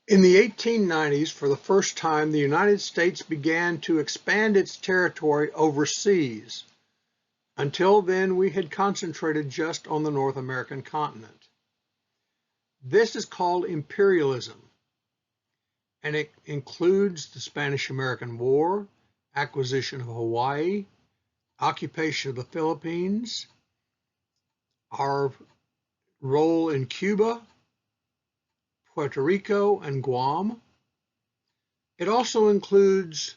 In the 1890s, for the first time, the United States began to expand its territory overseas. Until then, we had concentrated just on the North American continent. This is called imperialism, and it includes the Spanish-American War, acquisition of Hawaii, occupation of the Philippines, our role in Cuba, Puerto Rico, and Guam. It also includes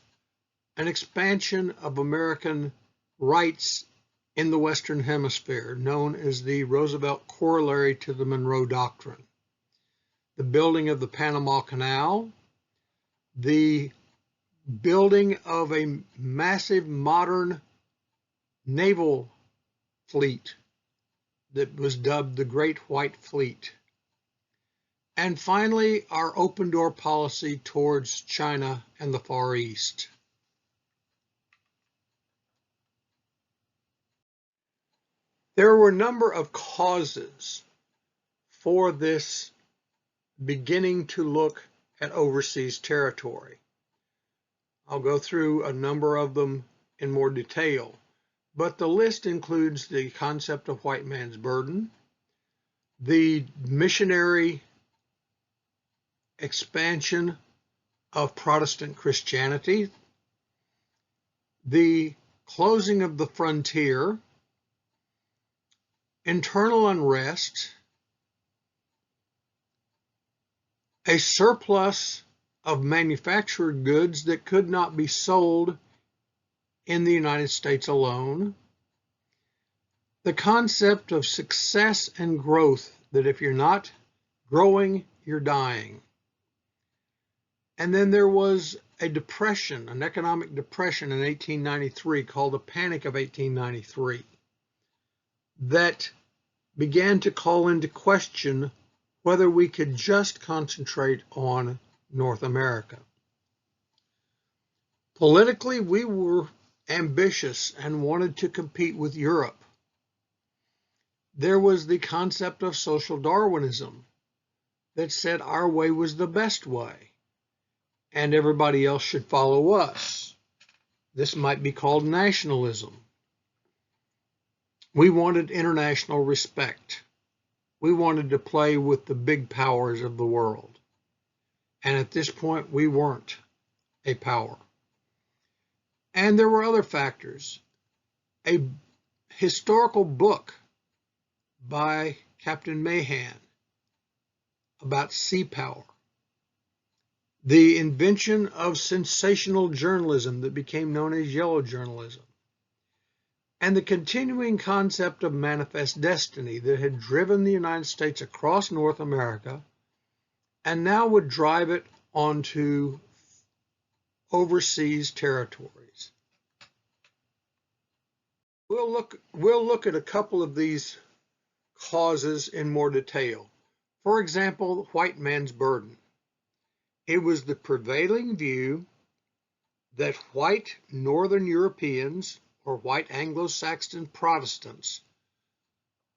an expansion of American rights in the Western Hemisphere, known as the Roosevelt Corollary to the Monroe Doctrine. The building of the Panama Canal, the building of a massive modern naval fleet that was dubbed the Great White Fleet. And finally, our open door policy towards China and the Far East. There were a number of causes for this beginning to look at overseas territory. I'll go through a number of them in more detail, but the list includes the concept of white man's burden, the missionary expansion of Protestant Christianity, the closing of the frontier, internal unrest, a surplus of manufactured goods that could not be sold in the United States alone, the concept of success and growth, that if you're not growing, you're dying. And then there was a depression, an economic depression in 1893 called the Panic of 1893, that began to call into question whether we could just concentrate on North America. Politically, we were ambitious and wanted to compete with Europe. There was the concept of social Darwinism that said our way was the best way and everybody else should follow us. This might be called nationalism. We wanted international respect. We wanted to play with the big powers of the world. And at this point, we weren't a power. And there were other factors. A historical book by Captain Mahan about sea power. The invention of sensational journalism that became known as yellow journalism. And the continuing concept of manifest destiny that had driven the United States across North America and now would drive it onto overseas territories. We'll look at a couple of these causes in more detail. For example, the white man's burden. It was the prevailing view that white Northern Europeans or white Anglo-Saxon Protestants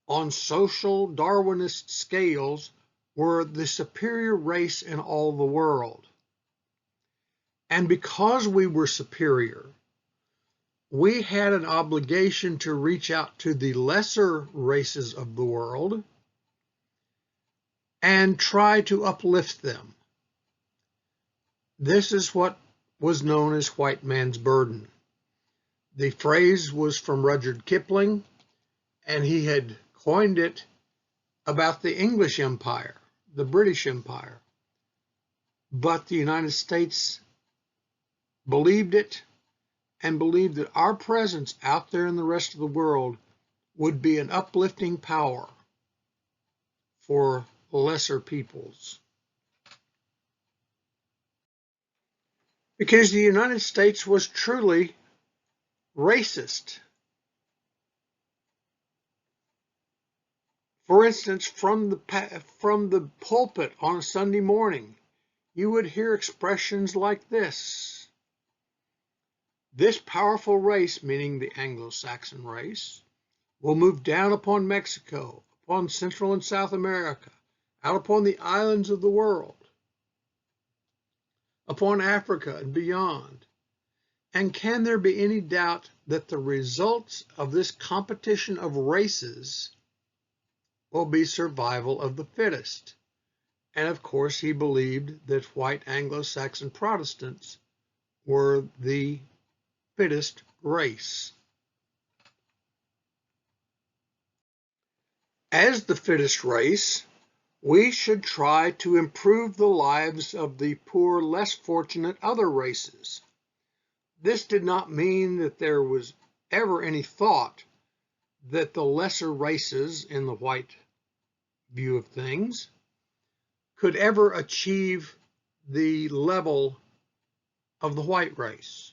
on social Darwinist scales were the superior race in all the world. And because we were superior, we had an obligation to reach out to the lesser races of the world and try to uplift them. This is what was known as white man's burden. The phrase was from Rudyard Kipling, and he had coined it about the English Empire, the British Empire. But the United States believed it and believed that our presence out there in the rest of the world would be an uplifting power for lesser peoples. Because the United States was truly racist. For instance, from the pulpit on a Sunday morning, you would hear expressions like this. This powerful race, meaning the Anglo-Saxon race, will move down upon Mexico, upon Central and South America, out upon the islands of the world. upon Africa and beyond. And can there be any doubt that the results of this competition of races will be survival of the fittest? And of course, he believed that white Anglo-Saxon Protestants were the fittest race. As the fittest race, we should try to improve the lives of the poor, less fortunate other races. This did not mean that there was ever any thought that the lesser races, in the white view of things, could ever achieve the level of the white race.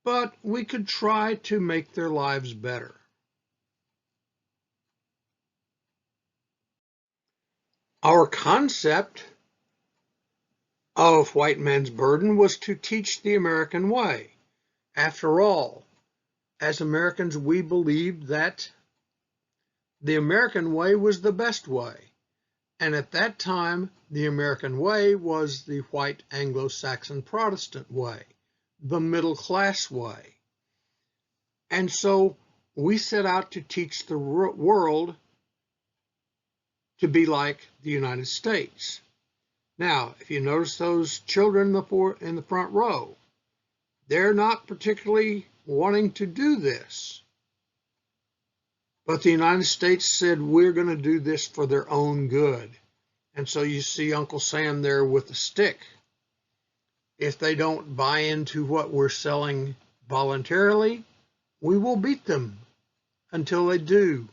But we could try to make their lives better. Our concept of white man's burden was to teach the American way. After all, as Americans, we believed that the American way was the best way. And at that time, the American way was the white Anglo-Saxon Protestant way, the middle class way. And so we set out to teach the world to be like the United States. Now, if you notice those children in the front row, they're not particularly wanting to do this. But the United States said, we're going to do this for their own good. And so you see Uncle Sam there with a stick. If they don't buy into what we're selling voluntarily, we will beat them until they do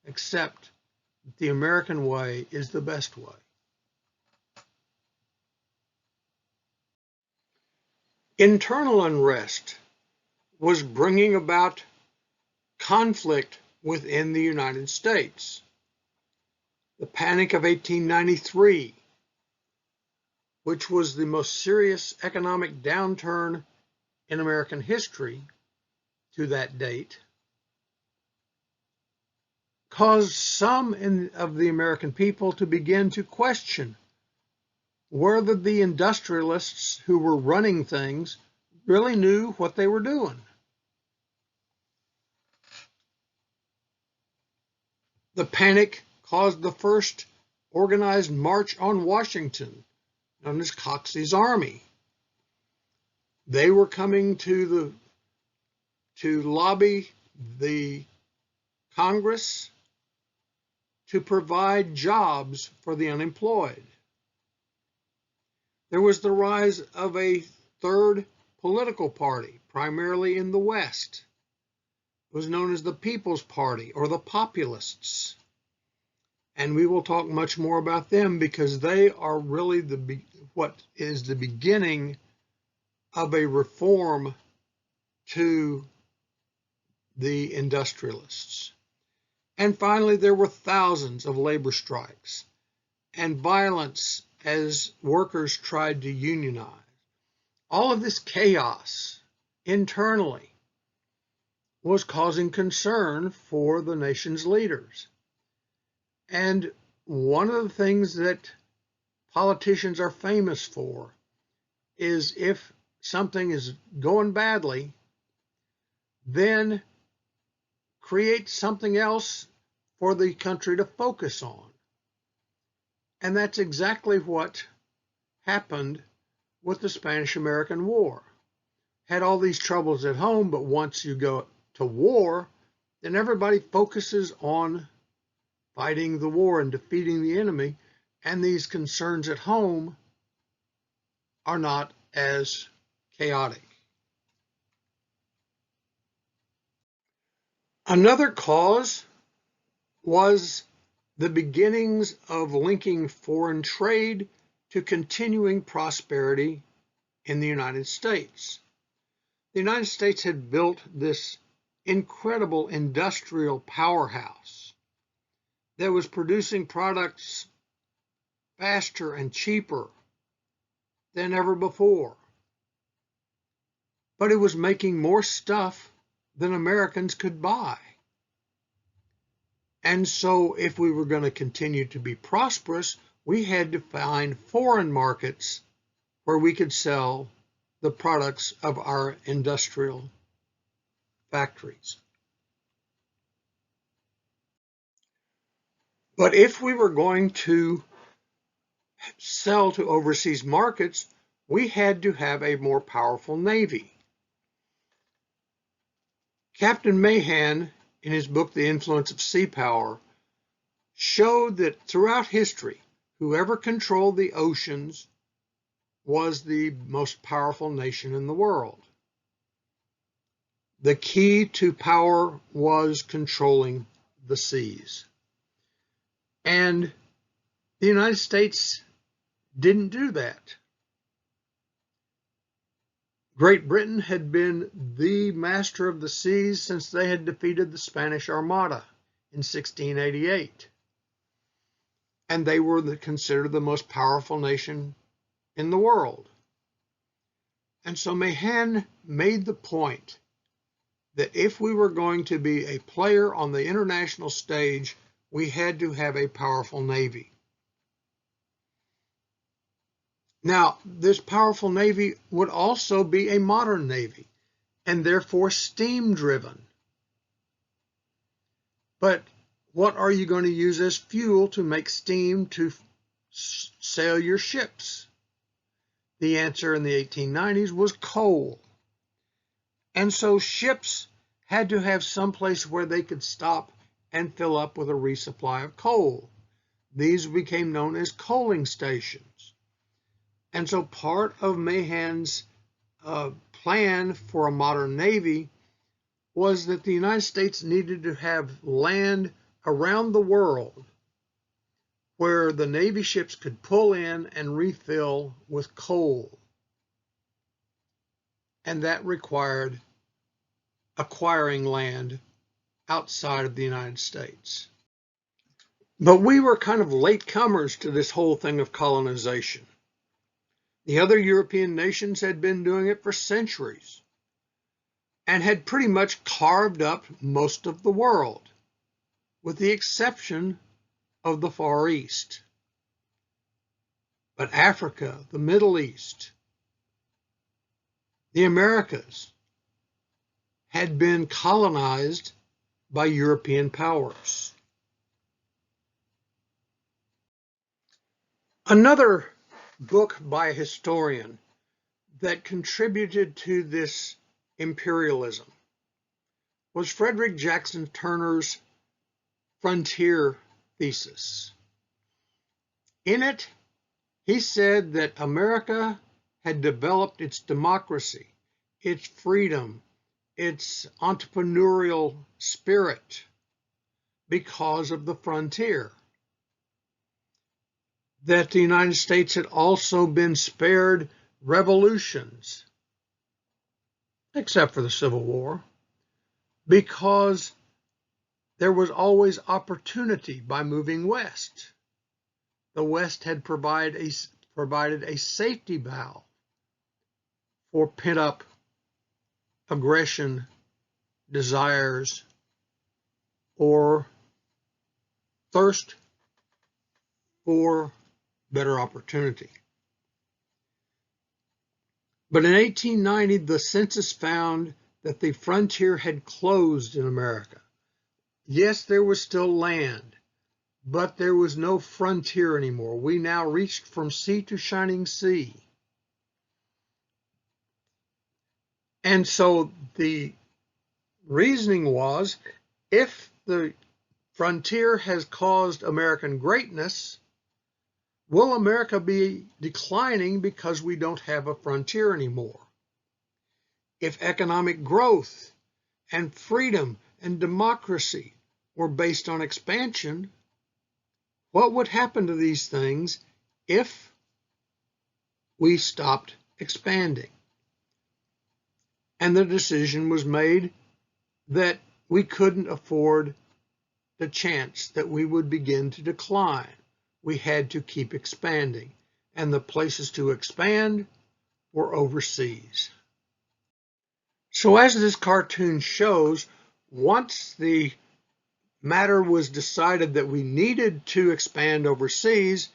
accept that the American way is the best way. Internal unrest was bringing about conflict within the United States. The Panic of 1893, which was the most serious economic downturn in American history to that date, caused some of the American people to begin to question whether the industrialists who were running things really knew what they were doing. The panic caused the first organized march on Washington, known as Coxey's Army. They were coming to lobby the Congress to provide jobs for the unemployed. There was the rise of a third political party, primarily in the West. It was known as the People's Party, or the Populists. And we will talk much more about them because they are really what is the beginning of a reform to the industrialists. And finally, there were thousands of labor strikes and violence as workers tried to unionize. All of this chaos internally was causing concern for the nation's leaders. And one of the things that politicians are famous for is if something is going badly, then create something else for the country to focus on. And that's exactly what happened with the Spanish-American War. Had all these troubles at home, but once you go to war, then everybody focuses on fighting the war and defeating the enemy, and these concerns at home are not as chaotic. Another cause was the beginnings of linking foreign trade to continuing prosperity in the United States. The United States had built this incredible industrial powerhouse that was producing products faster and cheaper than ever before. But it was making more stuff than Americans could buy. And so if we were going to continue to be prosperous, we had to find foreign markets where we could sell the products of our industrial factories. But if we were going to sell to overseas markets, we had to have a more powerful navy. Captain Mahan, in his book, The Influence of Sea Power, showed that throughout history, whoever controlled the oceans was the most powerful nation in the world. The key to power was controlling the seas. And the United States didn't do that. Great Britain had been the master of the seas since they had defeated the Spanish Armada in 1688. And they were considered the most powerful nation in the world. And so Mahan made the point that if we were going to be a player on the international stage, we had to have a powerful navy. Now, this powerful navy would also be a modern navy, and therefore steam-driven. But what are you going to use as fuel to make steam to sail your ships? The answer in the 1890s was coal. And so ships had to have some place where they could stop and fill up with a resupply of coal. These became known as coaling stations. And so part of Mahan's plan for a modern navy was that the United States needed to have land around the world where the Navy ships could pull in and refill with coal. And that required acquiring land outside of the United States. But we were kind of latecomers to this whole thing of colonization. The other European nations had been doing it for centuries and had pretty much carved up most of the world, with the exception of the Far East. But Africa, the Middle East, the Americas had been colonized by European powers. Another book by a historian that contributed to this imperialism was Frederick Jackson Turner's Frontier Thesis. In it, he said that America had developed its democracy, its freedom, its entrepreneurial spirit because of the frontier. That the United States had also been spared revolutions, except for the Civil War, because there was always opportunity by moving west. The West had provided a safety valve for pent-up aggression, desires, or thirst for better opportunity. But in 1890, the census found that the frontier had closed in America. Yes, there was still land, but there was no frontier anymore. We now reached from sea to shining sea. And so the reasoning was, if the frontier has caused American greatness, will America be declining because we don't have a frontier anymore? If economic growth and freedom and democracy were based on expansion, what would happen to these things if we stopped expanding? And the decision was made that we couldn't afford the chance that we would begin to decline. We had to keep expanding, and the places to expand were overseas. So as this cartoon shows, once the matter was decided that we needed to expand overseas,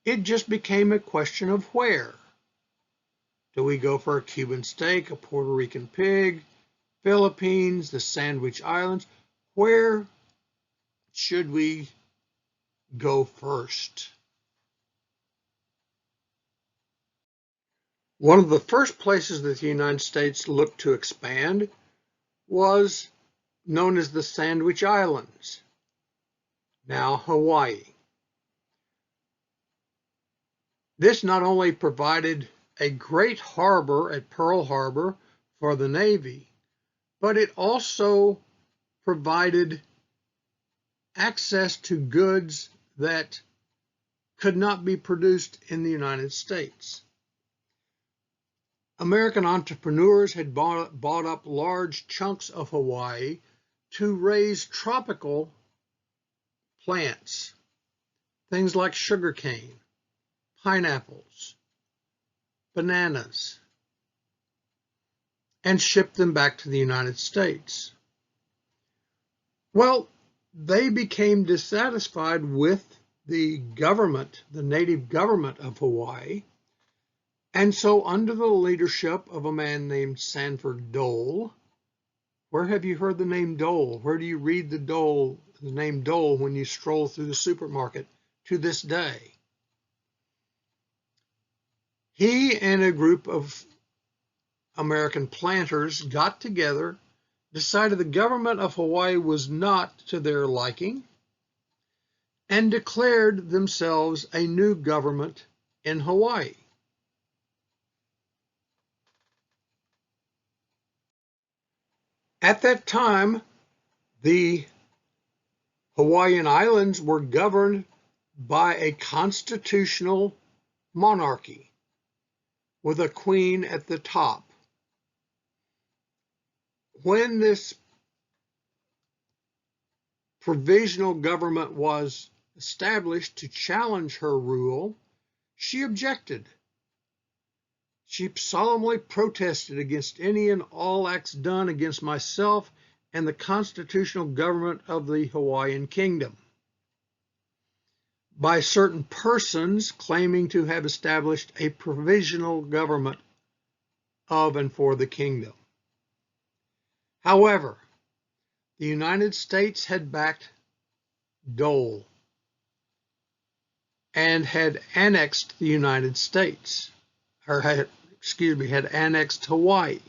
it just became a question of where. Do we go for a Cuban steak, a Puerto Rican pig, Philippines, the Sandwich Islands? Where should we go first? One of the first places that the United States looked to expand was known as the Sandwich Islands, now Hawaii. This not only provided a great harbor at Pearl Harbor for the Navy, but it also provided access to goods that could not be produced in the United States. American entrepreneurs had bought up large chunks of Hawaii to raise tropical plants, things like sugarcane, pineapples, bananas, and ship them back to the United States. Well, they became dissatisfied with the government, the native government of Hawaii, and so under the leadership of a man named Sanford Dole. Where have you heard the name Dole? Where do you read the name Dole when you stroll through the supermarket to this day? He and a group of American planters got together, decided the government of Hawaii was not to their liking, and declared themselves a new government in Hawaii. At that time, the Hawaiian Islands were governed by a constitutional monarchy with a queen at the top. When this provisional government was established to challenge her rule, she objected. She solemnly protested against any and all acts done against myself and the constitutional government of the Hawaiian Kingdom by certain persons claiming to have established a provisional government of and for the kingdom. However, the United States had backed Dole and had annexed the United States, or had annexed Hawaii.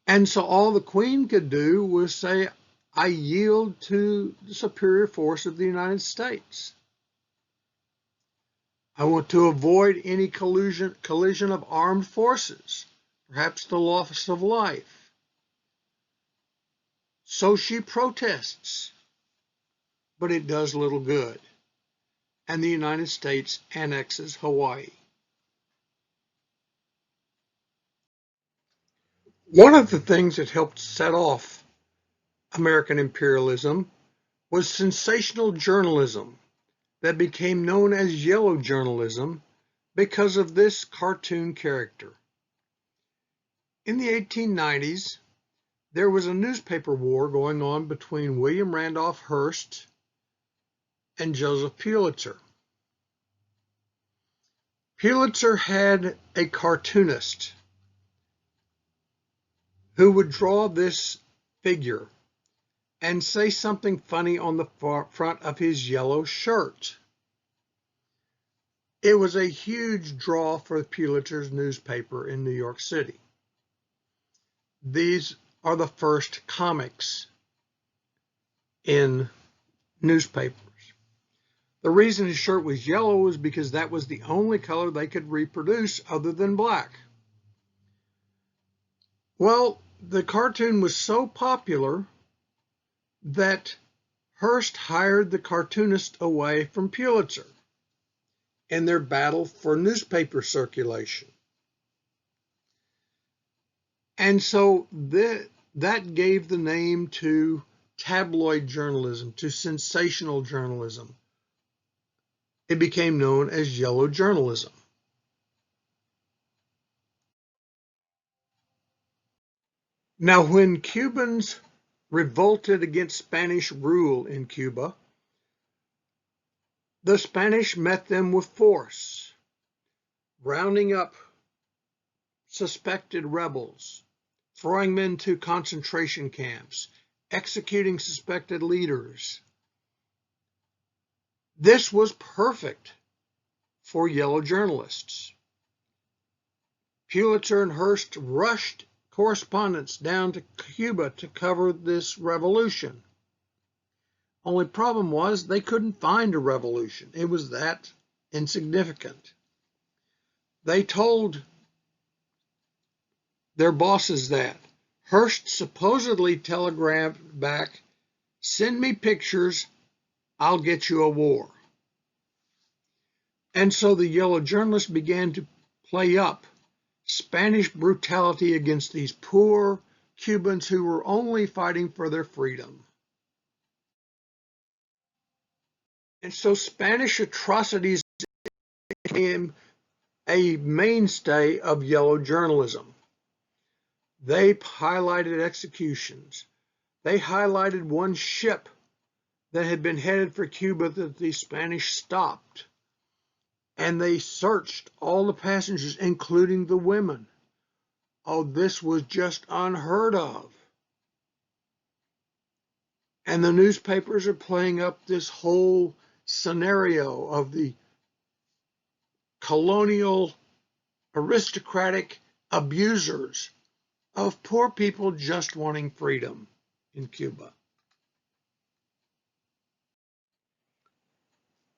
And so all the Queen could do was say, I yield to the superior force of the United States. I want to avoid any collision of armed forces, perhaps the loss of life. So she protests, but it does little good, and the United States annexes Hawaii. One of the things that helped set off American imperialism was sensational journalism that became known as yellow journalism because of this cartoon character. In the 1890s, there was a newspaper war going on between William Randolph Hearst and Joseph Pulitzer. Pulitzer had a cartoonist who would draw this figure and say something funny on the front of his yellow shirt. It was a huge draw for Pulitzer's newspaper in New York City. These are the first comics in newspapers. The reason his shirt was yellow was because that was the only color they could reproduce other than black. Well, the cartoon was so popular that Hearst hired the cartoonist away from Pulitzer in their battle for newspaper circulation. And so that gave the name to tabloid journalism, to sensational journalism. It became known as yellow journalism. Now, when Cubans revolted against Spanish rule in Cuba, the Spanish met them with force. rounding up suspected rebels, throwing them into concentration camps, executing suspected leaders. This was perfect for yellow journalists. Pulitzer and Hearst rushed correspondents down to Cuba to cover this revolution. Only problem was they couldn't find a revolution. It was that insignificant. They told their bosses that. Hearst supposedly telegraphed back, "Send me pictures, I'll get you a war." And so the yellow journalists began to play up Spanish brutality against these poor Cubans who were only fighting for their freedom. And so Spanish atrocities became a mainstay of yellow journalism. They highlighted executions. They highlighted one ship that had been headed for Cuba that the Spanish stopped. And they searched all the passengers, including the women. Oh, this was just unheard of. And the newspapers are playing up this whole scenario of the colonial aristocratic abusers of poor people just wanting freedom in Cuba.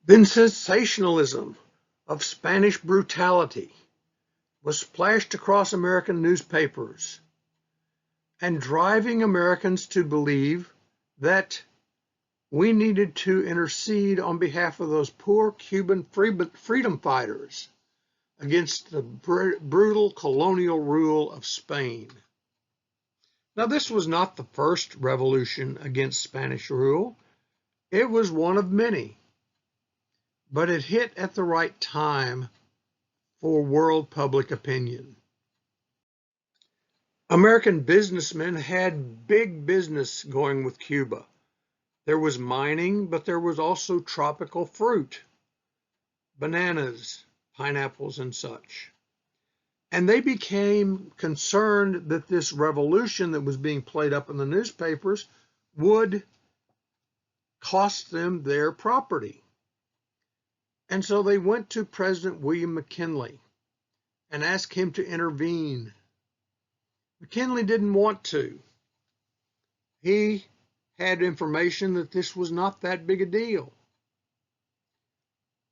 Then sensationalism of Spanish brutality was splashed across American newspapers and driving Americans to believe that we needed to intercede on behalf of those poor Cuban freedom fighters against the brutal colonial rule of Spain. Now, this was not the first revolution against Spanish rule. It was one of many, but it hit at the right time for world public opinion. American businessmen had big business going with Cuba. There was mining, but there was also tropical fruit, bananas, pineapples, and such. And they became concerned that this revolution that was being played up in the newspapers would cost them their property. And so they went to President William McKinley and asked him to intervene. McKinley didn't want to. He had information that this was not that big a deal.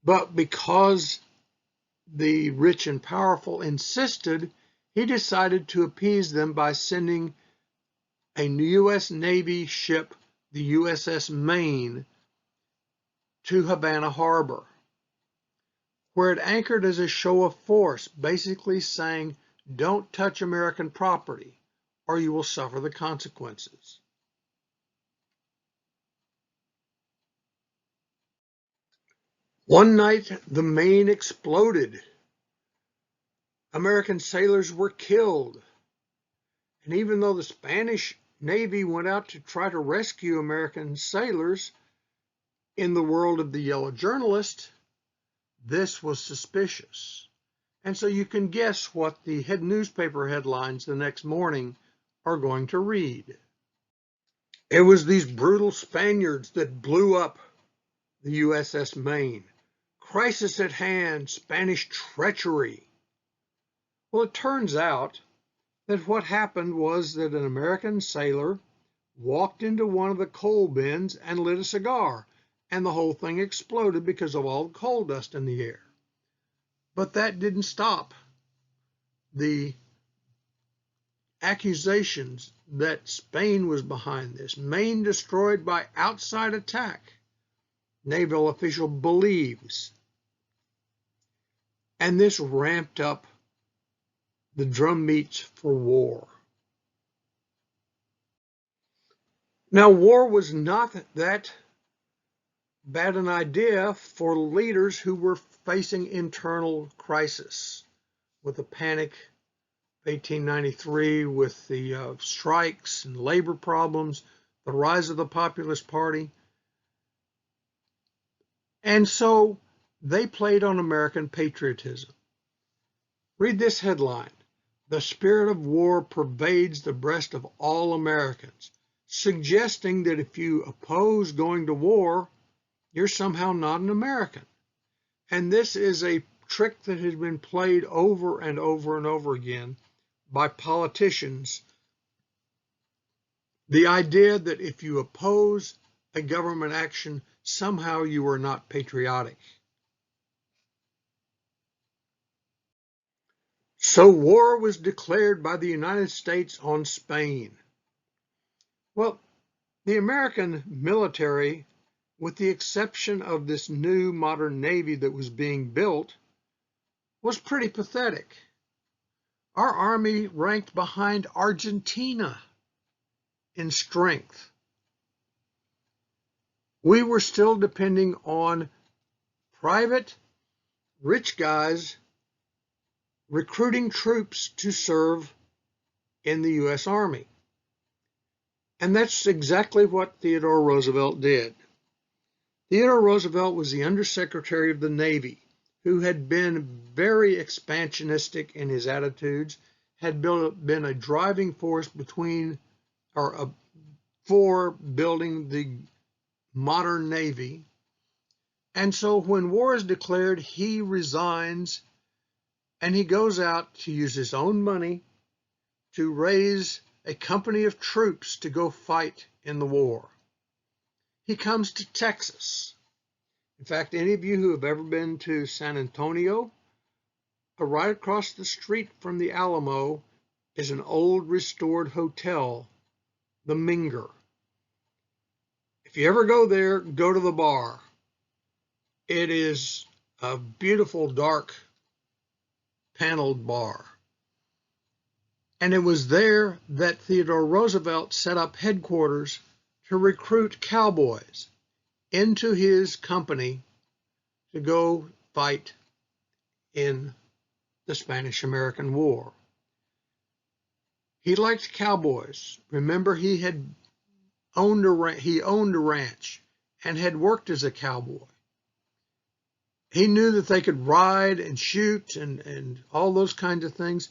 But because the rich and powerful insisted, he decided to appease them by sending a U.S. Navy ship, the USS Maine, to Havana Harbor, where it anchored as a show of force, basically saying, "Don't touch American property, or you will suffer the consequences." One night, the Maine exploded. American sailors were killed. And even though the Spanish Navy went out to try to rescue American sailors, in the world of the yellow journalist, this was suspicious. And so you can guess what the newspaper headlines the next morning are going to read. It was these brutal Spaniards that blew up the USS Maine. Crisis at hand, Spanish treachery. Well, it turns out that what happened was that an American sailor walked into one of the coal bins and lit a cigar, and the whole thing exploded because of all the coal dust in the air. But that didn't stop the accusations that Spain was behind this. Maine destroyed by outside attack, naval official believes. And this ramped up the drum beats for war. Now, war was not that bad an idea for leaders who were facing internal crisis with the Panic of 1893, with the strikes and labor problems, the rise of the Populist Party. And so they played on American patriotism. Read this headline: "The spirit of war pervades the breast of all Americans," suggesting that if you oppose going to war, you're somehow not an American. And this is a trick that has been played over and over and over again by politicians. The idea that if you oppose a government action, somehow you are not patriotic. So war was declared by the United States on Spain. Well, the American military, with the exception of this new modern Navy that was being built, was pretty pathetic. Our Army ranked behind Argentina in strength. We were still depending on private, rich guys recruiting troops to serve in the U.S. Army. And that's exactly what Theodore Roosevelt did. Theodore Roosevelt was the Undersecretary of the Navy, who had been very expansionistic in his attitudes, had been a driving force for building the modern Navy. And so when war is declared, he resigns and he goes out to use his own money to raise a company of troops to go fight in the war. He comes to Texas. In fact, any of you who have ever been to San Antonio, right across the street from the Alamo is an old restored hotel, the Minger. If you ever go there, go to the bar. It is a beautiful, dark, paneled bar. And it was there that Theodore Roosevelt set up headquarters to recruit cowboys into his company to go fight in the Spanish-American War. He liked cowboys. Remember, he owned a ranch and had worked as a cowboy. He knew that they could ride and shoot and all those kinds of things.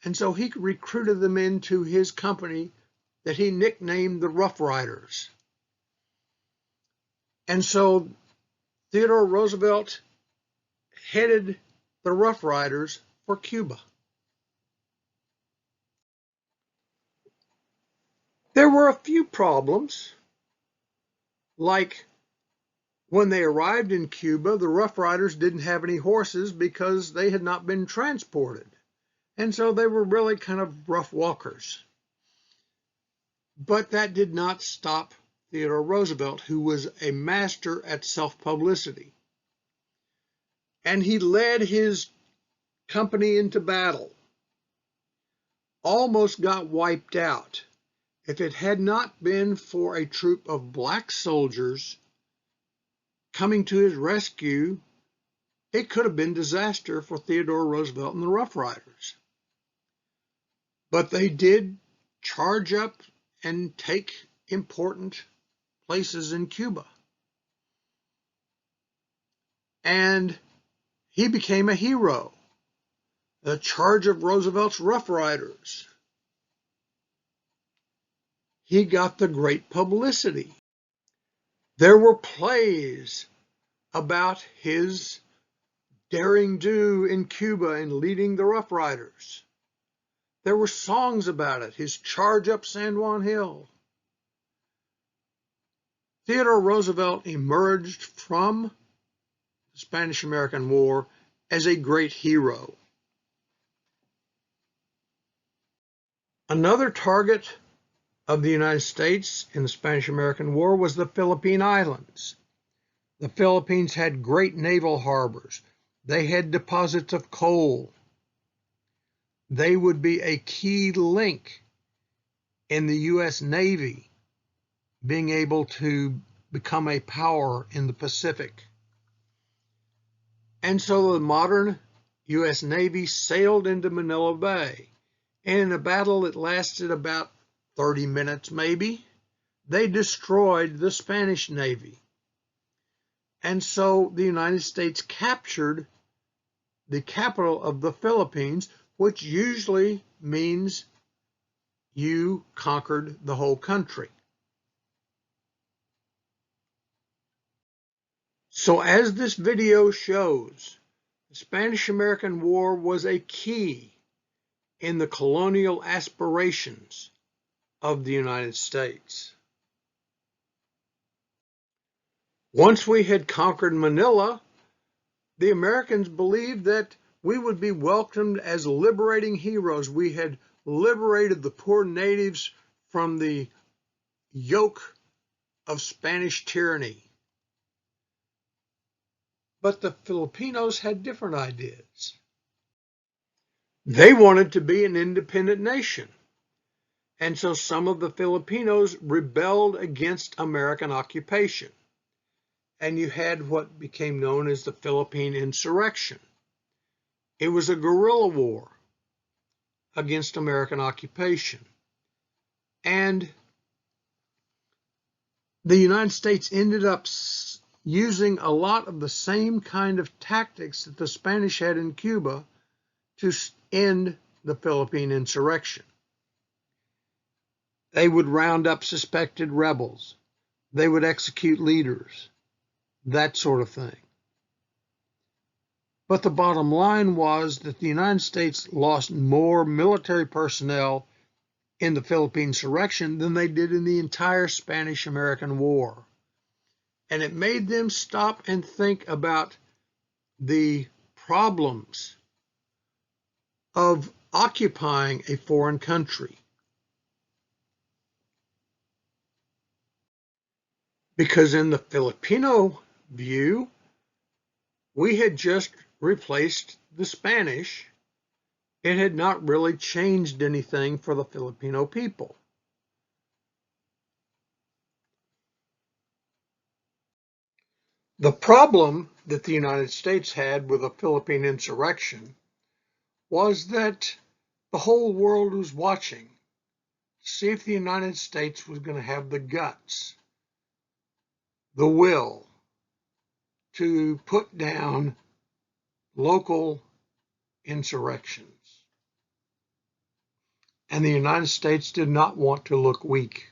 And so he recruited them into his company that he nicknamed the Rough Riders. And so Theodore Roosevelt headed the Rough Riders for Cuba. There were a few problems, like when they arrived in Cuba, the Rough Riders didn't have any horses because they had not been transported. And so they were really kind of rough walkers. But that did not stop Theodore Roosevelt, who was a master at self-publicity. And he led his company into battle, almost got wiped out. If it had not been for a troop of black soldiers coming to his rescue, it could have been disaster for Theodore Roosevelt and the Rough Riders. But they did charge up and take important places in Cuba. And he became a hero. The charge of Roosevelt's Rough Riders. He got the great publicity. There were plays about his daring do in Cuba in leading the Rough Riders. There were songs about it, his charge up San Juan Hill. Theodore Roosevelt emerged from the Spanish-American War as a great hero. Another target of the United States in the Spanish-American War was the Philippine Islands. The Philippines had great naval harbors. They had deposits of coal. They would be a key link in the U.S. Navy being able to become a power in the Pacific. And so the modern U.S. Navy sailed into Manila Bay. And in a battle that lasted about 30 minutes maybe, they destroyed the Spanish Navy. And so the United States captured the capital of the Philippines, which usually means you conquered the whole country. So as this video shows, the Spanish-American War was a key in the colonial aspirations of the United States. Once we had conquered Manila, the Americans believed that we would be welcomed as liberating heroes. We had liberated the poor natives from the yoke of Spanish tyranny. But the Filipinos had different ideas. They wanted to be an independent nation. And so some of the Filipinos rebelled against American occupation. And you had what became known as the Philippine Insurrection. It was a guerrilla war against American occupation. And the United States ended up using a lot of the same kind of tactics that the Spanish had in Cuba to end the Philippine Insurrection. They would round up suspected rebels. They would execute leaders, that sort of thing. But the bottom line was that the United States lost more military personnel in the Philippine insurrection than they did in the entire Spanish-American War. And it made them stop and think about the problems of occupying a foreign country. Because in the Filipino view, we had just replaced the Spanish. It had not really changed anything for the Filipino people. The problem that the United States had with the Philippine insurrection was that the whole world was watching to see if the United States was going to have the guts, the will to put down local insurrections. And the United States did not want to look weak.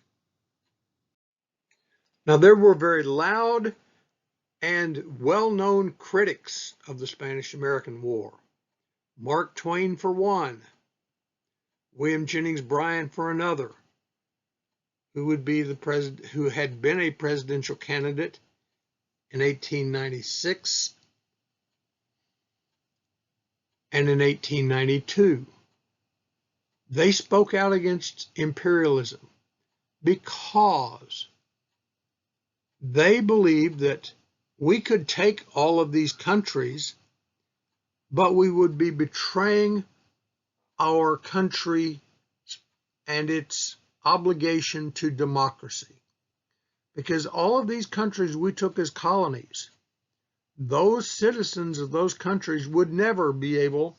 Now, there were very loud and well-known critics of the Spanish-American War. Mark Twain for one, William Jennings Bryan for another, who had been a presidential candidate in 1896 and in 1892. They spoke out against imperialism because they believed that we could take all of these countries, but we would be betraying our country and its obligation to democracy. Because all of these countries we took as colonies, those citizens of those countries would never be able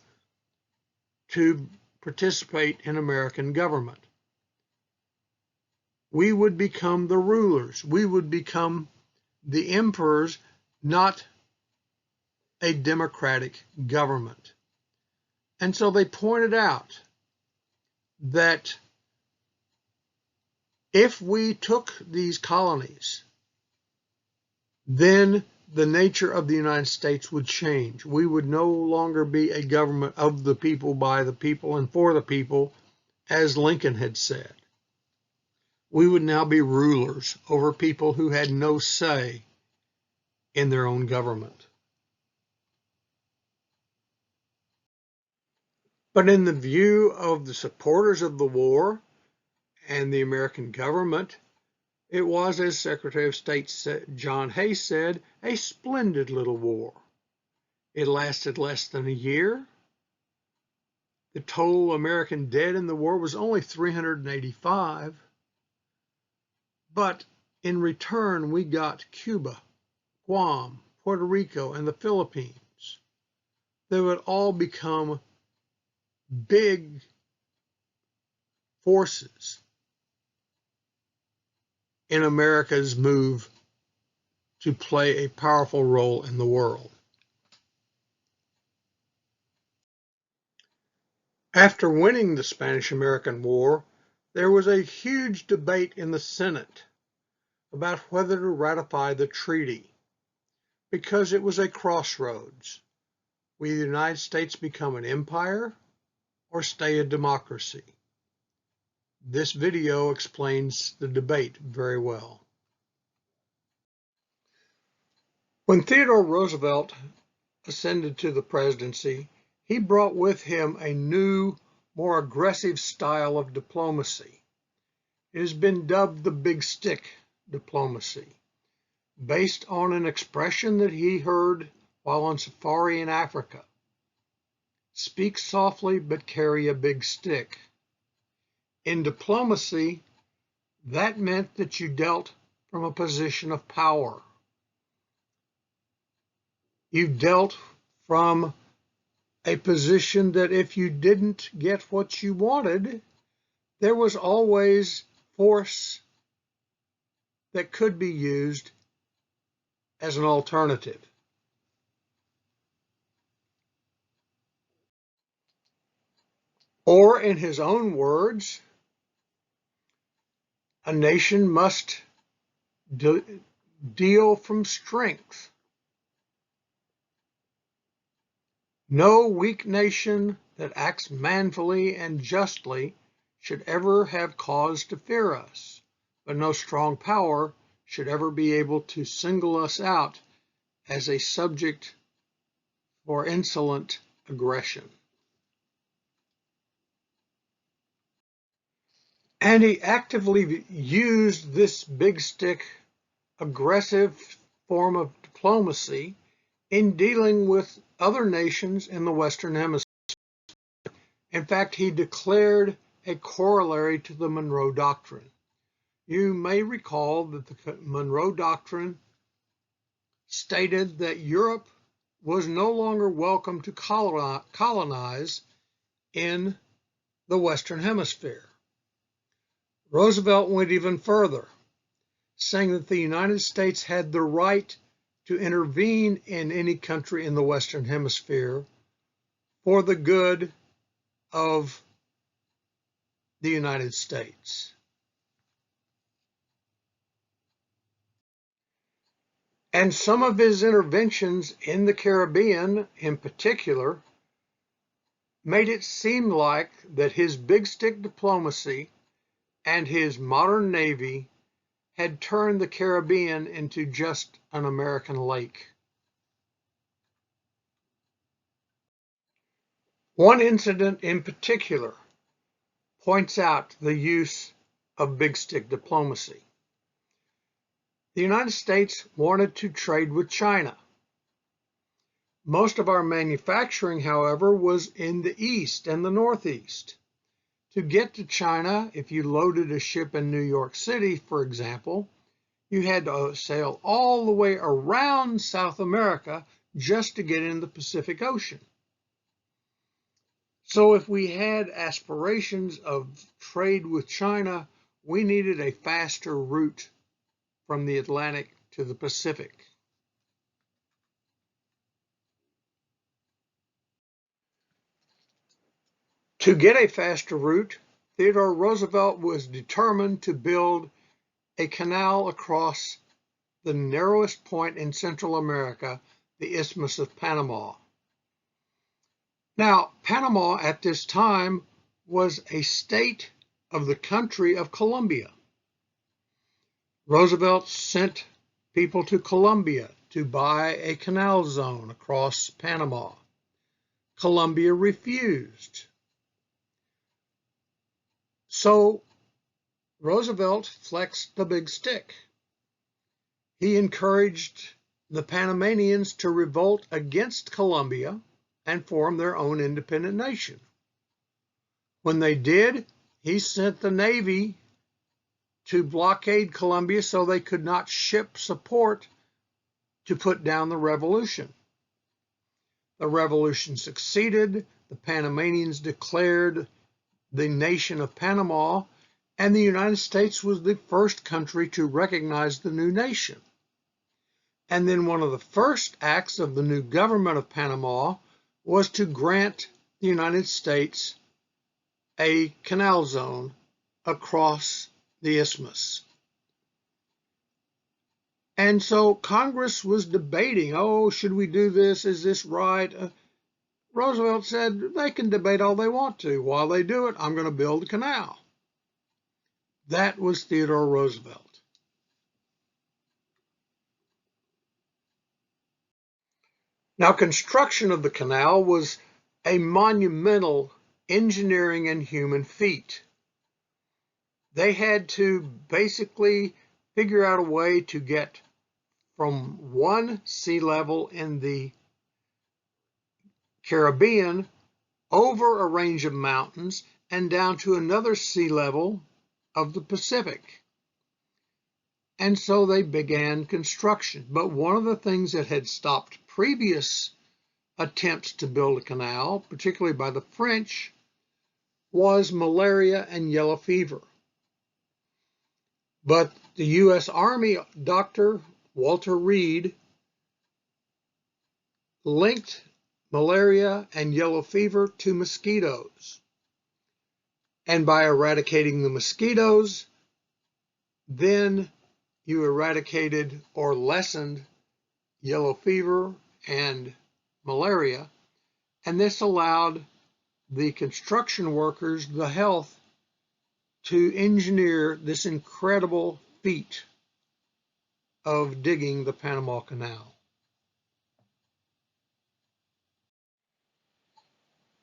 to participate in American government. We would become the rulers. We would become the emperors, not a democratic government. And so they pointed out that if we took these colonies, then the nature of the United States would change. We would no longer be a government of the people, by the people, and for the people, as Lincoln had said. We would now be rulers over people who had no say in their own government. But in the view of the supporters of the war and the American government, it was, as Secretary of State John Hay said, a splendid little war. It lasted less than a year. The total American dead in the war was only 385. But in return, we got Cuba, Guam, Puerto Rico, and the Philippines. They would all become big forces in America's move to play a powerful role in the world. After winning the Spanish-American War, there was a huge debate in the Senate about whether to ratify the treaty, because it was a crossroads. Will the United States become an empire or stay a democracy? This video explains the debate very well. When Theodore Roosevelt ascended to the presidency, he brought with him a new, more aggressive style of diplomacy. It has been dubbed the Bigstick Diplomacy, based on an expression that he heard while on safari in Africa. Speak softly, but carry a big stick. In diplomacy, that meant that you dealt from a position of power. You dealt from a position that if you didn't get what you wanted, there was always force that could be used as an alternative. Or in his own words, a nation must deal from strength. No weak nation that acts manfully and justly should ever have cause to fear us, but no strong power should ever be able to single us out as a subject for insolent aggression. And he actively used this big stick, aggressive form of diplomacy in dealing with other nations in the Western Hemisphere. In fact, he declared a corollary to the Monroe Doctrine. You may recall that the Monroe Doctrine stated that Europe was no longer welcome to colonize in the Western Hemisphere. Roosevelt went even further, saying that the United States had the right to intervene in any country in the Western Hemisphere for the good of the United States. And some of his interventions in the Caribbean, in particular, made it seem like that his big stick diplomacy and his modern Navy had turned the Caribbean into just an American lake. One incident in particular points out the use of big stick diplomacy. The United States wanted to trade with China. Most of our manufacturing, however, was in the East and the Northeast. To get to China, if you loaded a ship in New York City, for example, you had to sail all the way around South America just to get in the Pacific Ocean. So if we had aspirations of trade with China, we needed a faster route from the Atlantic to the Pacific. To get a faster route, Theodore Roosevelt was determined to build a canal across the narrowest point in Central America, the Isthmus of Panama. Now, Panama at this time was a state of the country of Colombia. Roosevelt sent people to Colombia to buy a canal zone across Panama. Colombia refused. So Roosevelt flexed the big stick. He encouraged the Panamanians to revolt against Colombia and form their own independent nation. When they did, he sent the Navy to blockade Colombia so they could not ship support to put down the revolution. The revolution succeeded. The Panamanians declared the nation of Panama, and the United States was the first country to recognize the new nation. And then one of the first acts of the new government of Panama was to grant the United States a canal zone across the isthmus. And so Congress was debating, oh, should we do this? Is this right? Roosevelt said they can debate all they want to. While they do it, I'm going to build a canal. That was Theodore Roosevelt. Now, construction of the canal was a monumental engineering and human feat. They had to basically figure out a way to get from one sea level in the Caribbean over a range of mountains and down to another sea level of the Pacific. And so they began construction. But one of the things that had stopped previous attempts to build a canal, particularly by the French, was malaria and yellow fever. But the U.S. Army Dr. Walter Reed linked malaria and yellow fever to mosquitoes. And by eradicating the mosquitoes, then you eradicated or lessened yellow fever and malaria, and this allowed the construction workers the health to engineer this incredible feat of digging the Panama Canal.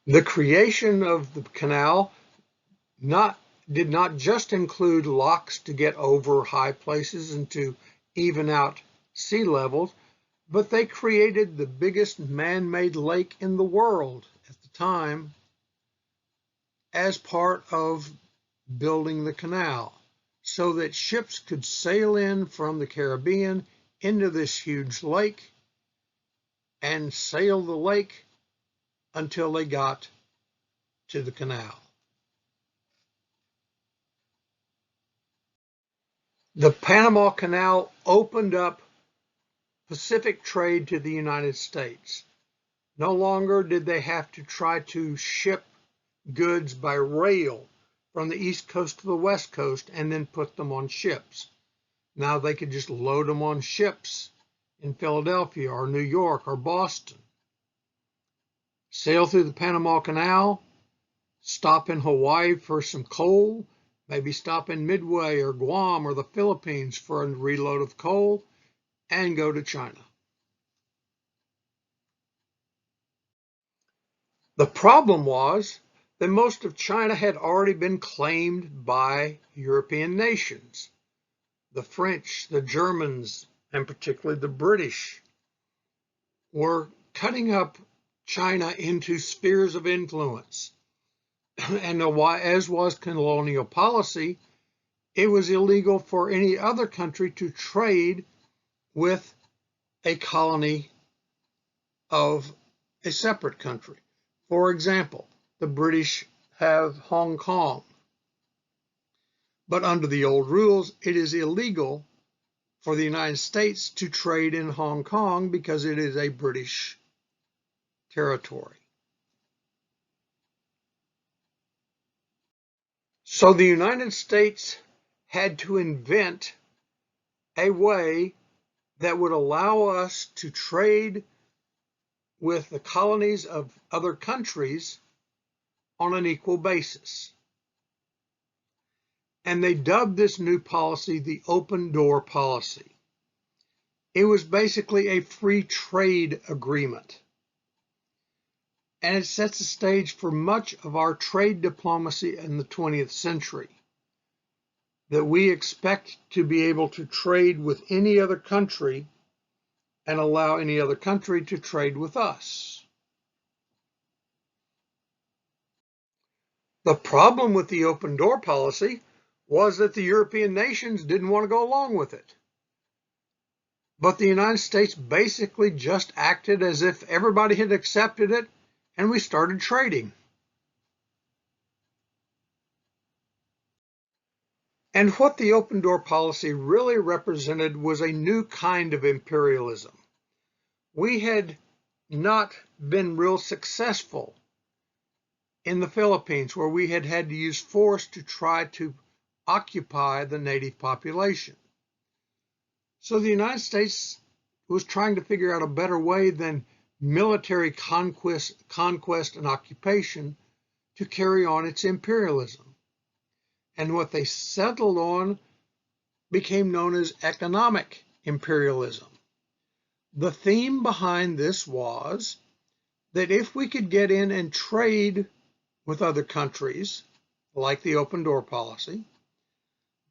The creation of the canal did not just include locks to get over high places and to even out sea levels, but they created the biggest man-made lake in the world at the time as part of building the canal, so that ships could sail in from the Caribbean into this huge lake and sail the lake until they got to the canal. The Panama Canal opened up Pacific trade to the United States. No longer did they have to try to ship goods by rail from the East Coast to the West Coast and then put them on ships. Now they could just load them on ships in Philadelphia or New York or Boston, sail through the Panama Canal, stop in Hawaii for some coal, maybe stop in Midway or Guam or the Philippines for a reload of coal, and go to China. The problem was that most of China had already been claimed by European nations. The French, the Germans, and particularly the British were cutting up China into spheres of influence. And as was colonial policy, it was illegal for any other country to trade with a colony of a separate country. For example, the British have Hong Kong, but under the old rules, it is illegal for the United States to trade in Hong Kong because it is a British territory. So the United States had to invent a way that would allow us to trade with the colonies of other countries on an equal basis. And they dubbed this new policy the open door policy. It was basically a free trade agreement. And it sets the stage for much of our trade diplomacy in the 20th century, that we expect to be able to trade with any other country and allow any other country to trade with us. The problem with the open door policy was that the European nations didn't want to go along with it. But the United States basically just acted as if everybody had accepted it, and we started trading. And what the open door policy really represented was a new kind of imperialism. We had not been real successful in the Philippines, where we had to use force to try to occupy the native population. So the United States was trying to figure out a better way than military conquest and occupation to carry on its imperialism. And what they settled on became known as economic imperialism. The theme behind this was that if we could get in and trade with other countries, like the open door policy,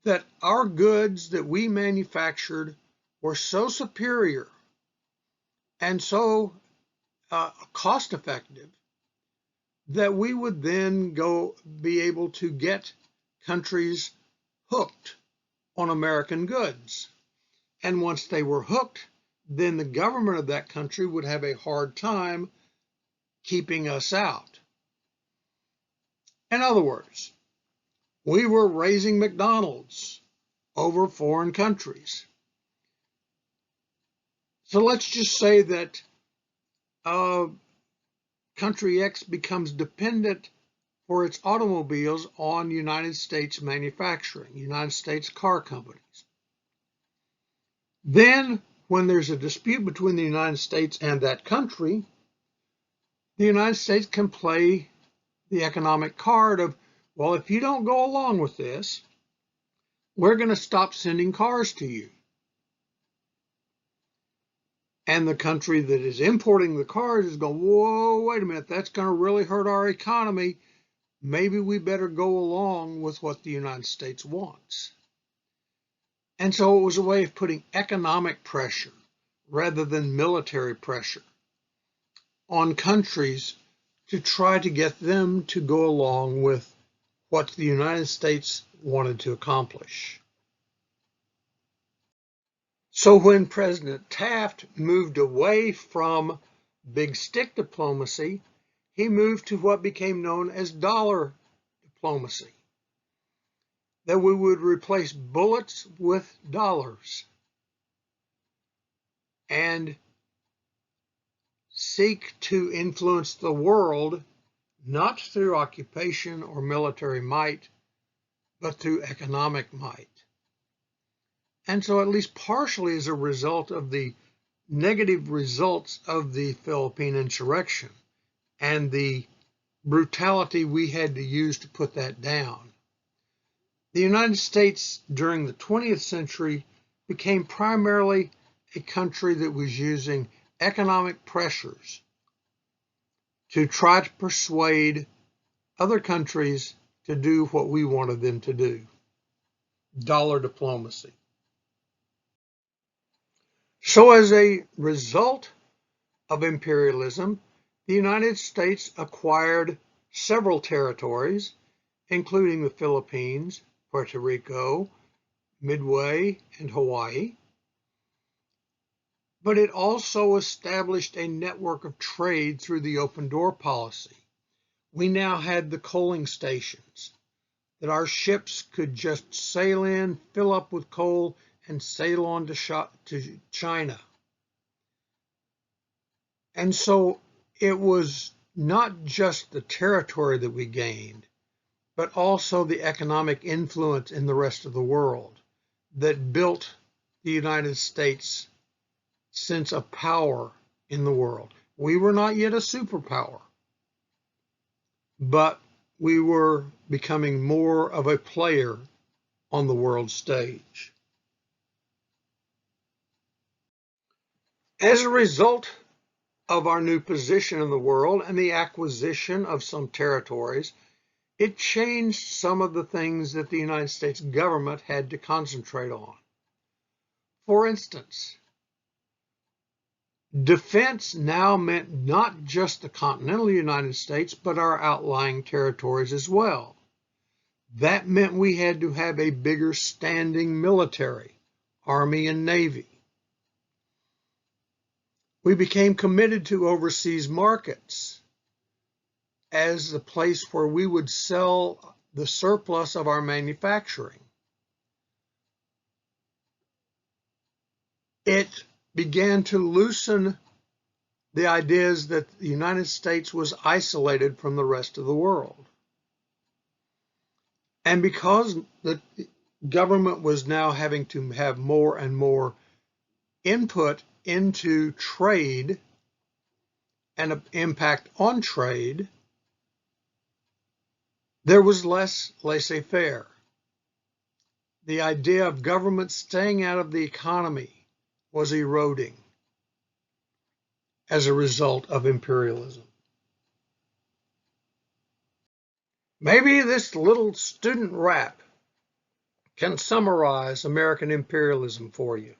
that our goods that we manufactured were so superior and so cost effective that we would then be able to get countries hooked on American goods. And once they were hooked, then the government of that country would have a hard time keeping us out. In other words, we were raising McDonald's over foreign countries. So let's just say that country X becomes dependent for its automobiles on United States manufacturing, United States car companies. Then, when there's a dispute between the United States and that country, the United States can play the economic card of, well, if you don't go along with this, we're going to stop sending cars to you. And the country that is importing the cars is going, whoa, wait a minute, that's going to really hurt our economy. Maybe we better go along with what the United States wants. And so it was a way of putting economic pressure rather than military pressure on countries to try to get them to go along with what the United States wanted to accomplish. So when President Taft moved away from Bigstick Diplomacy, he moved to what became known as dollar diplomacy, that we would replace bullets with dollars and seek to influence the world, not through occupation or military might, but through economic might. And so at least partially as a result of the negative results of the Philippine insurrection and the brutality we had to use to put that down, the United States during the 20th century became primarily a country that was using economic pressures to try to persuade other countries to do what we wanted them to do. Dollar diplomacy. So as a result of imperialism, the United States acquired several territories, including the Philippines, Puerto Rico, Midway, and Hawaii. But it also established a network of trade through the open door policy. We now had the coaling stations that our ships could just sail in, fill up with coal, and sail on to China. And so it was not just the territory that we gained, but also the economic influence in the rest of the world that built the United States' sense of power in the world. We were not yet a superpower, but we were becoming more of a player on the world stage. As a result of our new position in the world and the acquisition of some territories, it changed some of the things that the United States government had to concentrate on. For instance, defense now meant not just the continental United States, but our outlying territories as well. That meant we had to have a bigger standing military, Army and Navy. We became committed to overseas markets as the place where we would sell the surplus of our manufacturing. It began to loosen the idea is that the United States was isolated from the rest of the world. And because the government was now having to have more and more input into trade and an impact on trade, there was less laissez-faire. The idea of government staying out of the economy was eroding as a result of imperialism. Maybe this little student rap can summarize American imperialism for you.